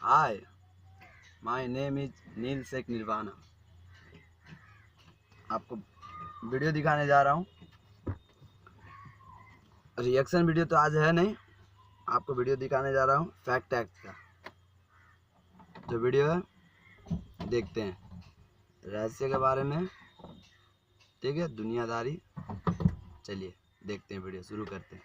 Hi, my name is नील शेख निर्वाणा। आपको video दिखाने जा रहा हूँ। रिएक्शन वीडियो तो आज है नहीं, आपको वीडियो दिखाने जा रहा हूँ फैक्ट टैक्स का। जो वीडियो है देखते हैं रहस्य के बारे में, ठीक है, दुनियादारी। चलिए देखते हैं, वीडियो शुरू करते हैं।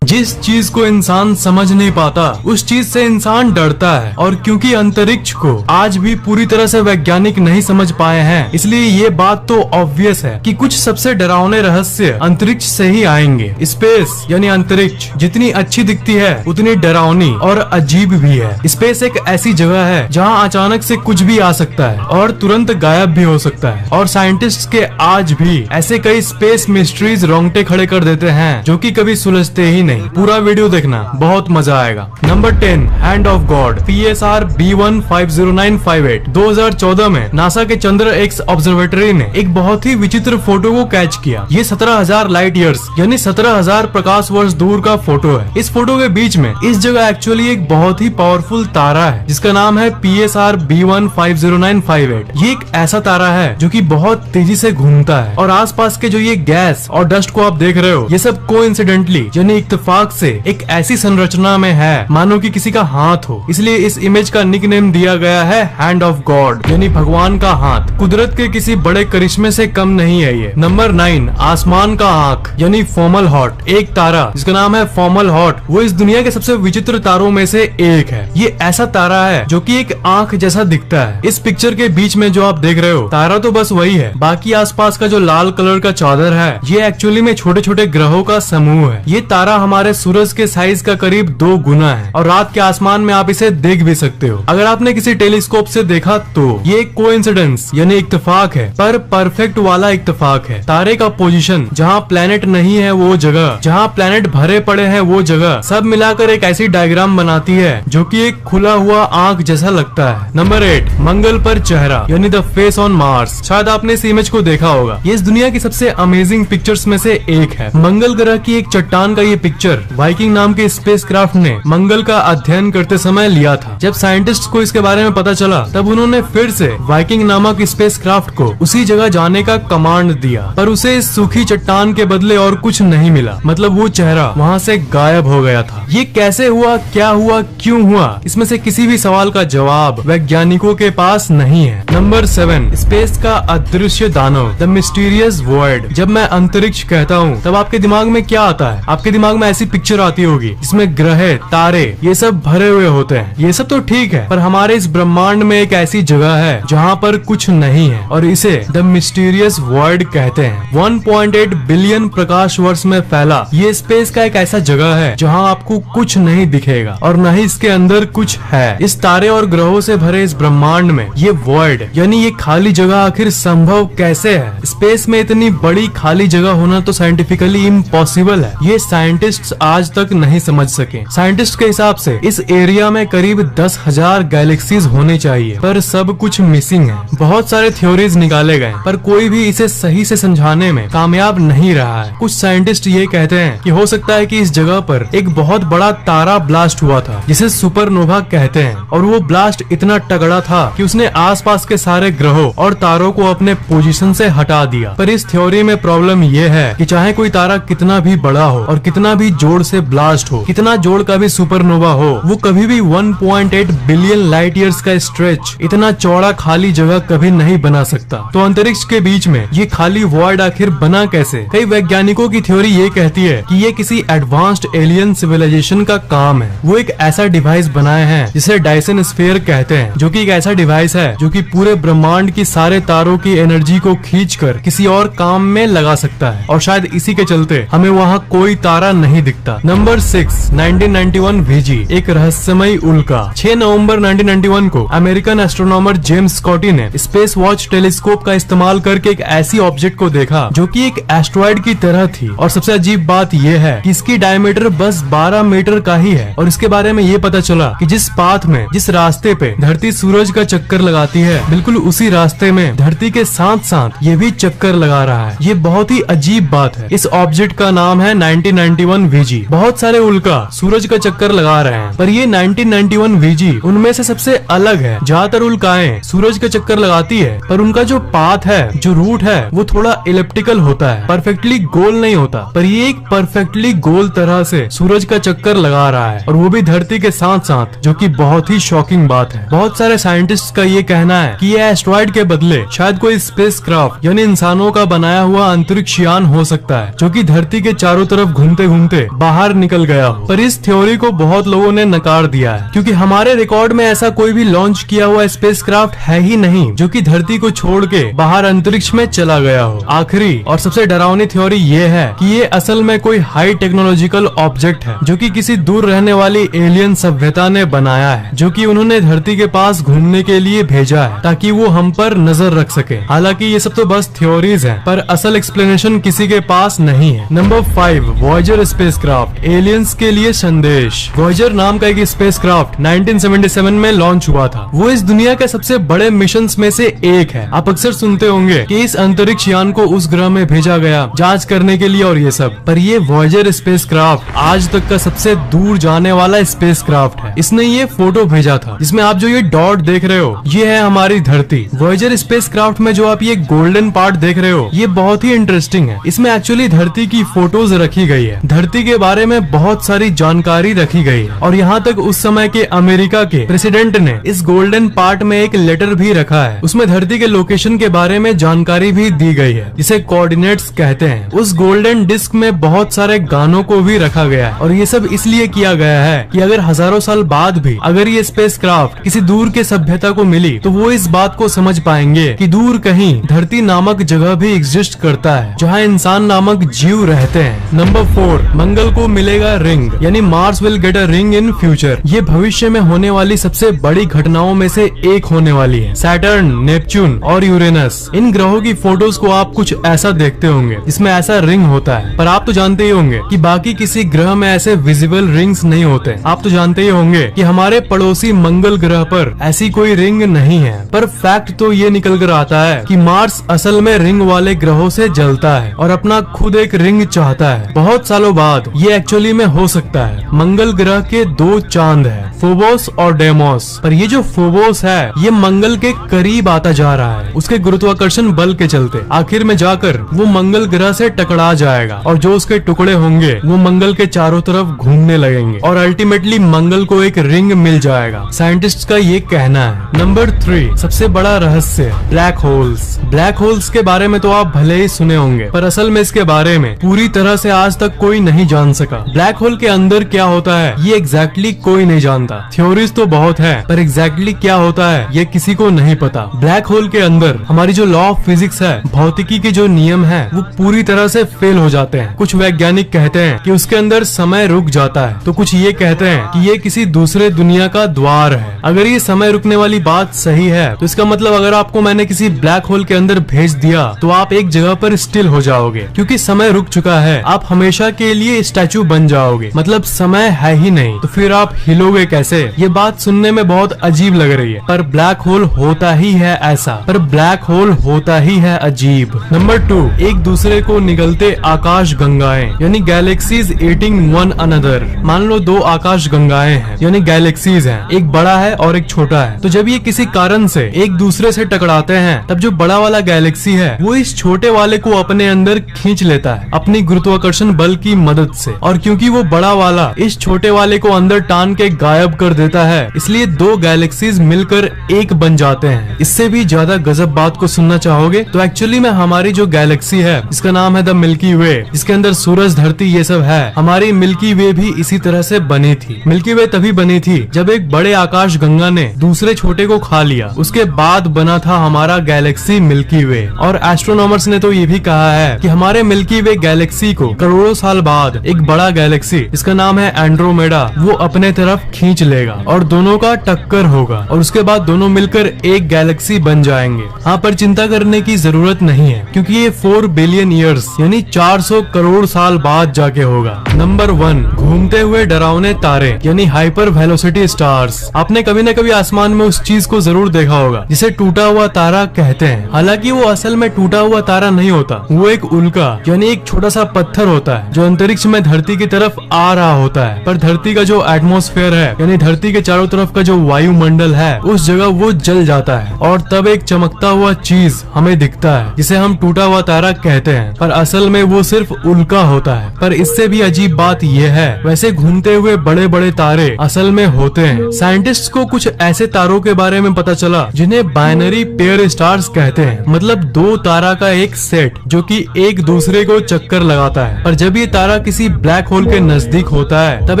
जिस चीज को इंसान समझ नहीं पाता उस चीज से इंसान डरता है, और क्योंकि अंतरिक्ष को आज भी पूरी तरह से वैज्ञानिक नहीं समझ पाए हैं, इसलिए ये बात तो ऑब्वियस है कि कुछ सबसे डरावने रहस्य अंतरिक्ष से ही आएंगे। स्पेस यानी अंतरिक्ष जितनी अच्छी दिखती है उतनी डरावनी और अजीब भी है। स्पेस एक ऐसी जगह है जहाँ अचानक से कुछ भी आ सकता है और तुरंत गायब भी हो सकता है, और साइंटिस्ट के आज भी ऐसे कई स्पेस मिस्ट्रीज रोंगटे खड़े कर देते हैं जो कि कभी सुलझते ही नहीं। पूरा वीडियो देखना, बहुत मजा आएगा। Number 10, hand of God. PSR B15095 2014 में नासा के चंद्र एक्स ऑब्जर्वेटरी ने एक बहुत ही विचित्र फोटो को कैच किया। ये 17,000 लाइट ईयर्स यानी 17,000 प्रकाश वर्ष दूर का फोटो है। इस फोटो के बीच में इस जगह एक्चुअली एक बहुत ही पावरफुल तारा है जिसका नाम है PSR B15095। ये एक ऐसा तारा है जो कि बहुत तेजी से घूमता है, और आसपास के जो ये गैस और डस्ट को आप देख रहे हो, ये सब कोइंसिडेंटली यानी इत्तेफाक से एक ऐसी संरचना में है मानो कि किसी का हाथ हो। इसलिए इस इमेज का निकनेम दिया गया है हैंड ऑफ गॉड यानी भगवान का हाथ। कुदरत के किसी बड़े करिश्मे से कम नहीं है ये। नंबर 9, आसमान का आंख यानी फॉर्मल हॉट। एक तारा जिसका नाम है फॉर्मल हॉट, वो इस दुनिया के सबसे विचित्र तारों में से एक है। ये ऐसा तारा है जो कि एक आंख जैसा दिखता है। इस पिक्चर के बीच में जो आप देख रहे हो, तारा तो बस वही है, बाकी आसपास का जो लाल कलर का चादर है ये एक्चुअली में छोटे छोटे ग्रहों का समूह है। ये तारा हमारे सूरज के साइज का करीब 2 गुना है, और रात के आसमान में आप इसे देख भी सकते हो। अगर आपने किसी टेलीस्कोप से देखा तो ये एक कोइंसिडेंस यानी इत्तेफाक है, पर परफेक्ट वाला इत्तेफाक है। तारे का पोजीशन, जहाँ प्लेनेट नहीं है वो जगह, जहाँ प्लेनेट भरे पड़े हैं वो जगह, सब मिलाकर एक ऐसी डायग्राम बनाती है जो कि एक खुला हुआ आंख जैसा लगता है। नंबर 8, मंगल पर चेहरा यानी द फेस ऑन मार्स। शायद आपने इस इमेज को देखा होगा। ये इस दुनिया की सबसे अमेजिंग पिक्चर्स में से एक है। मंगल ग्रह की एक चट्टान का ये पिक्चर वाइकिंग नाम के स्पेसक्राफ्ट ने मंगल का अध्ययन करते समय लिया था। जब साइंटिस्ट को इसके बारे में पता चला तब उन्होंने फिर से वाइकिंग नामक स्पेसक्राफ्ट को उसी जगह जाने का कमांड दिया, पर उसे इस सूखी चट्टान के बदले और कुछ नहीं मिला। मतलब वो चेहरा वहाँ से गायब हो गया था। ये कैसे हुआ, क्या हुआ, क्यों हुआ, इसमें से किसी भी सवाल का जवाब वैज्ञानिकों के पास नहीं है। नंबर 7, स्पेस का अदृश्य दानव, द मिस्टीरियस वॉइड। जब मैं अंतरिक्ष कहता हूँ तब आपके दिमाग में क्या आता है? आपके दिमाग में ऐसी पिक्चर आती होगी जिसमें ग्रह, तारे ये सब भरे हुए होते हैं। ये सब तो ठीक है, पर हमारे इस ब्रह्मांड में एक ऐसी जगह है जहाँ पर कुछ नहीं है, और इसे द मिस्टीरियस वर्ल्ड कहते हैं। 1.8 बिलियन प्रकाश वर्ष में फैला ये स्पेस का एक ऐसा जगह है जहाँ आपको कुछ नहीं दिखेगा और न ही इसके अंदर कुछ है। इस तारे और ग्रहों से भरे इस ब्रह्मांड में ये वर्ल्ड यानी ये खाली जगह आखिर संभव कैसे है? स्पेस में इतनी बड़ी खाली जगह होना तो साइंटिफिकली इम्पॉसिबल है। ये साइंटिस्ट आज तक नहीं समझ सके। साइंटिस्ट के हिसाब से इस एरिया में करीब 10,000 गैलेक्सीज होने चाहिए, पर सब कुछ मिसिंग है। बहुत सारे थ्योरीज निकाले गए, पर कोई भी इसे सही से समझाने में कामयाब नहीं रहा है। कुछ साइंटिस्ट ये कहते हैं कि हो सकता है कि इस जगह पर एक बहुत बड़ा तारा ब्लास्ट हुआ था जिसे सुपरनोवा कहते हैं, और वो ब्लास्ट इतना तगड़ा था कि उसने आसपास के सारे ग्रहों और तारों को अपने पोजीशन से हटा दिया। पर इस थ्योरी में प्रॉब्लम ये है कि चाहे कोई तारा कितना भी बड़ा हो और कितना भी जोर से ब्लास्ट हो, कितना जोर का भी सुपरनोवा हो, वो कभी भी 1.8 बिलियन लाइट ईयर्स का स्ट्रेच, इतना चौड़ा खाली जगह कभी नहीं बना सकता। तो अंतरिक्ष के बीच में ये खाली वॉइड आखिर बना कैसे? कई वैज्ञानिकों की थ्योरी ये कहती है कि ये किसी एडवांस्ड एलियन सिविलाइजेशन का काम है। वो एक ऐसा डिवाइस बनाए हैं जिसे डायसन स्फीयर कहते हैं, जो कि एक ऐसा डिवाइस है जो कि पूरे ब्रह्मांड की सारे तारों की एनर्जी को खींचकर किसी और काम में लगा सकता है, और शायद इसी के चलते हमें वहाँ कोई तारा नहीं दिखता। नंबर 6, 1991 VG, एक रहस्यमयी उल्का। 6 नवंबर 1991 को अमेरिकन एस्ट्रोनॉमर जेम्स स्कॉटी ने स्पेस वॉच टेलीस्कोप का इस्तेमाल करके एक ऐसी ऑब्जेक्ट को देखा जो कि एक एस्ट्रॉइड की तरह थी। और सबसे अजीब बात यह है कि इसकी डायमीटर बस 12 मीटर का ही है, और इसके बारे में ये पता चला कि जिस पाथ में, जिस रास्ते पे धरती सूरज का चक्कर लगाती है, बिल्कुल उसी रास्ते में धरती के साथ साथ ये भी चक्कर लगा रहा है। ये बहुत ही अजीब बात है। इस ऑब्जेक्ट का नाम है 1991 VG। बहुत सारे उल्का सूरज का चक्कर लगा रहे हैं, पर ये 1991 VG उनमें से सबसे अलग है। ज्यादातर उल्काएं सूरज का चक्कर लगाती है, पर उनका जो पाथ है, जो रूट है, वो थोड़ा इलिप्टिकल होता है, परफेक्टली गोल नहीं होता। पर ये एक परफेक्टली गोल तरह से सूरज का चक्कर लगा रहा है, और वो भी धरती के साथ साथ, जो कि बहुत ही शॉकिंग बात है। बहुत सारे साइंटिस्ट का ये कहना है कि ये एस्ट्रॉइड के बदले शायद कोई स्पेसक्राफ्ट यानी इंसानों का बनाया हुआ अंतरिक्ष यान हो सकता है, जो कि धरती के चारों तरफ घूमते घूमते बाहर निकल गया हो। पर इस थ्योरी को बहुत लोगों ने नकार दिया है, क्योंकि हमारे रिकॉर्ड में ऐसा कोई भी लॉन्च किया हुआ स्पेसक्राफ्ट है ही नहीं जो कि धरती को छोड़ के बाहर अंतरिक्ष में चला गया हो। आखिरी और सबसे डरावनी थ्योरी ये है कि ये असल में कोई हाई टेक्नोलॉजिकल ऑब्जेक्ट है, जो कि किसी दूर रहने वाली एलियन सभ्यता ने बनाया है, जो कि उन्होंने धरती के पास घूमने के लिए भेजा है, ताकि वो हम पर नजर रख सके। हालांकि ये सब तो बस थ्योरीज हैं, पर असल एक्सप्लेनेशन किसी के पास नहीं है। नंबर 5, वॉयेजर स्पेसक्राफ्ट, एलियंस के लिए संदेश। वॉयेजर नाम का एक स्पेसक्राफ्ट 1977 में लॉन्च हुआ था। वो इस दुनिया के सबसे बड़े मिशंस में से एक है। आप अक्सर सुनते होंगे कि इस अंतरिक्ष यान को उस ग्रह में भेजा गया जांच करने के लिए और ये सब, पर ये वॉयेजर स्पेसक्राफ्ट आज तक का सबसे दूर जाने वाला स्पेसक्राफ्ट है। इसने ये फोटो भेजा था, जिसमें आप जो ये डॉट देख रहे हो, ये है हमारी धरती। वॉयेजर स्पेसक्राफ्ट में जो आप ये गोल्डन पार्ट देख रहे हो, ये बहुत ही इंटरेस्टिंग है। इसमें एक्चुअली धरती की फोटोज रखी गई है, धरती के बारे में बहुत सारी जानकारी रखी गई है, और यहाँ तक उस समय के अमेरिका के प्रेसिडेंट ने इस गोल्डन पार्ट में एक लेटर भी रखा है। उसमें धरती के लोकेशन के बारे में जानकारी भी दी गई है, जिसे कोऑर्डिनेट्स कहते हैं। उस गोल्डन डिस्क में बहुत सारे गानों को भी रखा गया है, और ये सब इसलिए किया गया है कि अगर हजारों साल बाद भी अगर ये स्पेसक्राफ्ट किसी दूर के सभ्यता को मिली, तो वो इस बात को समझ पाएंगे कि दूर कहीं धरती नामक जगह भी एग्जिस्ट करता है, जहाँ इंसान नामक जीव रहते हैं। नंबर 4, मंगल को मिलेगा रिंग, यानी Mars will get a ring in future. ये भविष्य में होने वाली सबसे बड़ी घटनाओं में से एक होने वाली है। सैटर्न, नेपच्यून और यूरेनस, इन ग्रहों की फोटोज को आप कुछ ऐसा देखते होंगे, इसमें ऐसा रिंग होता है। पर आप तो जानते ही होंगे कि बाकी किसी ग्रह में ऐसे विजिबल रिंग्स नहीं होते। आप तो जानते ही होंगे कि हमारे पड़ोसी मंगल ग्रह पर ऐसी कोई रिंग नहीं है। पर फैक्ट तो ये निकल कर आता है कि मार्स असल में रिंग वाले ग्रहों से जलता है और अपना खुद एक रिंग चाहता है। बहुत सालों बाद ये एक्चुअली में हो सकता है। मंगल ग्रह के 2 चांद है, फोबोस और डेमोस। पर ये जो फोबोस है, ये मंगल के करीब आता जा रहा है उसके गुरुत्वाकर्षण बल के चलते। आखिर में जाकर वो मंगल ग्रह से टकरा जाएगा, और जो उसके टुकड़े होंगे वो मंगल के चारों तरफ घूमने लगेंगे, और अल्टीमेटली मंगल को एक रिंग मिल जाएगा। साइंटिस्ट का ये कहना है। नंबर 3, सबसे बड़ा रहस्य, ब्लैक होल्स। ब्लैक होल्स के बारे में तो आप भले ही सुने होंगे, पर असल में इसके बारे में पूरी तरह से आज तक कोई नहीं जान सका। ब्लैक होल के अंदर क्या होता है, ये एग्जैक्टली कोई नहीं जानता। थ्योरीज तो बहुत है, पर एग्जैक्टली क्या होता है ये किसी को नहीं पता। ब्लैक होल के अंदर हमारी जो लॉ ऑफ फिजिक्स है, भौतिकी के जो नियम है, वो पूरी तरह से फेल हो जाते हैं। कुछ वैज्ञानिक कहते हैं कि उसके अंदर समय रुक जाता है, तो कुछ ये कहते हैं कि ये किसी दूसरे दुनिया का द्वार है। अगर ये समय रुकने वाली बात सही है, तो इसका मतलब अगर आपको मैंने किसी ब्लैक होल के अंदर भेज दिया, तो आप एक जगह पर स्टिल हो जाओगे, क्योंकि समय रुक चुका है। आप हमेशा के लिए स्टैचू बन जाओगे, मतलब समय है ही नहीं, तो फिर आप हिलोगे कैसे? ये बात सुनने में बहुत अजीब लग रही है, पर ब्लैक होल होता ही है ऐसा, पर ब्लैक होल होता ही है अजीब। नंबर 2, एक दूसरे को निगलते आकाश गंगाएं, यानी गैलेक्सीज ईटिंग वन अनदर। मान लो 2 आकाश गंगाएं हैं, यानी गैलेक्सीज हैं, एक बड़ा है और एक छोटा है। तो जब ये किसी कारण से एक दूसरे से टकराते हैं, तब जो बड़ा वाला गैलेक्सी है वो इस छोटे वाले को अपने अंदर खींच लेता है अपनी गुरुत्वाकर्षण बल की मदद से, और क्योंकि वो बड़ा वाला इस छोटे वाले को अंदर टान के गायब कर देता है, इसलिए 2 गैलेक्सीज मिलकर एक बन जाते हैं। इससे भी ज्यादा गजब बात को सुनना चाहोगे तो एक्चुअली में हमारी जो गैलेक्सी है, जिसका नाम है द मिल्की वे, जिसके अंदर सूरज, धरती ये सब है, हमारी मिल्की वे भी इसी तरह से बनी थी। मिल्की वे तभी बनी थी जब एक बड़े आकाश गंगा ने दूसरे छोटे को खा लिया, उसके बाद बना था हमारा गैलेक्सी मिल्की वे। और एस्ट्रोनॉमर्स ने तो ये भी कहा है कि हमारे मिल्की वे गैलेक्सी को करोड़ों साल बाद एक बड़ा गैलेक्सी, इसका नाम है एंड्रोमेडा, वो अपने तरफ खींच खींच लेगा और दोनों का टक्कर होगा और उसके बाद दोनों मिलकर एक गैलेक्सी बन जाएंगे। हाँ, पर चिंता करने की जरूरत नहीं है क्योंकि ये 4 बिलियन ईयर्स यानी 400 करोड़ साल बाद जाके होगा। नंबर 1, घूमते हुए डरावने तारे यानी हाइपर वेलोसिटी स्टार्स। आपने कभी न कभी आसमान में उस चीज को जरूर देखा होगा जिसे टूटा हुआ तारा कहते हैं। हालांकि वो असल में टूटा हुआ तारा नहीं होता, वो एक उल्का यानी एक छोटा सा पत्थर होता है जो अंतरिक्ष में धरती की तरफ आ रहा होता है। पर धरती का जो एटमॉस्फेयर है यानी धरती के चारों तरफ का जो वायुमंडल है उस जगह वो जल जाता है और तब एक चमकता हुआ चीज हमें दिखता है जिसे हम टूटा हुआ तारा कहते हैं। पर असल में वो सिर्फ उल्का होता है। पर इससे भी अजीब बात यह है, वैसे घूमते हुए बड़े बड़े तारे असल में होते हैं। साइंटिस्ट को कुछ ऐसे तारों के बारे में पता चला जिन्हें बाइनरी पेयर स्टार्स कहते हैं, मतलब दो तारा का एक सेट जो कि एक दूसरे को चक्कर लगाता है। पर जब ये तारा किसी ब्लैक होल के नजदीक होता है तब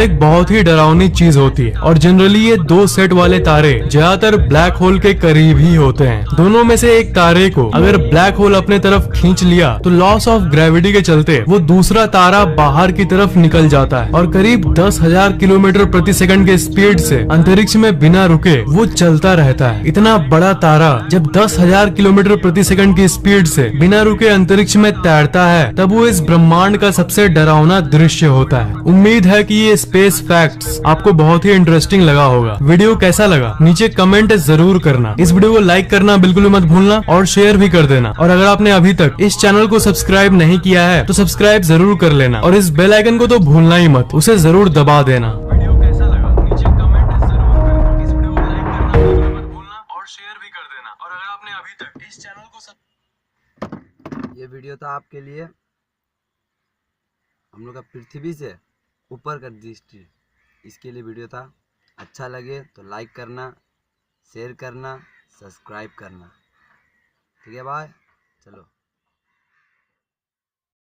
एक बहुत ही डरावनी चीज होती है और जनरली ये दो सेट वाले तारे ज्यादातर ब्लैक होल के करीब ही होते हैं। दोनों में से एक तारे को अगर ब्लैक होल अपने तरफ खींच लिया तो लॉस ऑफ ग्रेविटी के चलते वो दूसरा तारा बाहर की तरफ निकल जाता है और करीब 10,000 किलोमीटर प्रति सेकंड के स्पीड से अंतरिक्ष में बिना रुके वो चलता रहता है। इतना बड़ा तारा जब 10,000 किलोमीटर प्रति सेकंड की स्पीड से बिना रुके अंतरिक्ष में तैरता है तब वो इस ब्रह्मांड का सबसे डरावना दृश्य होता है। उम्मीद है कि ये स्पेस फैक्ट्स आपको बहुत ही इंटरेस्टिंग लगा होगा। वीडियो कैसा लगा नीचे कमेंट जरूर करना। इस वीडियो को लाइक करना बिल्कुल मत भूलना और शेयर भी कर देना। और अगर आपने अभी तक इस चैनल को सब्सक्राइब नहीं किया है तो सब्सक्राइब जरूर कर लेना और इस बेल आइकन को तो भूलना ही मत, उसे जरूर दबा देना। वीडियो कैसा लगा नीचे कमेंट जरूर करना। इस वीडियो को लाइक करना बिल्कुल मत भूलना और शेयर भी कर देना। और अगर आपने अभी तक इस चैनल को ये वीडियो था आपके लिए हम लोग का पृथ्वी से ऊपर का दृष्टि, इसके लिए वीडियो था। अच्छा लगे तो लाइक करना, शेयर करना, सब्सक्राइब करना। ठीक है, बाय। चलो।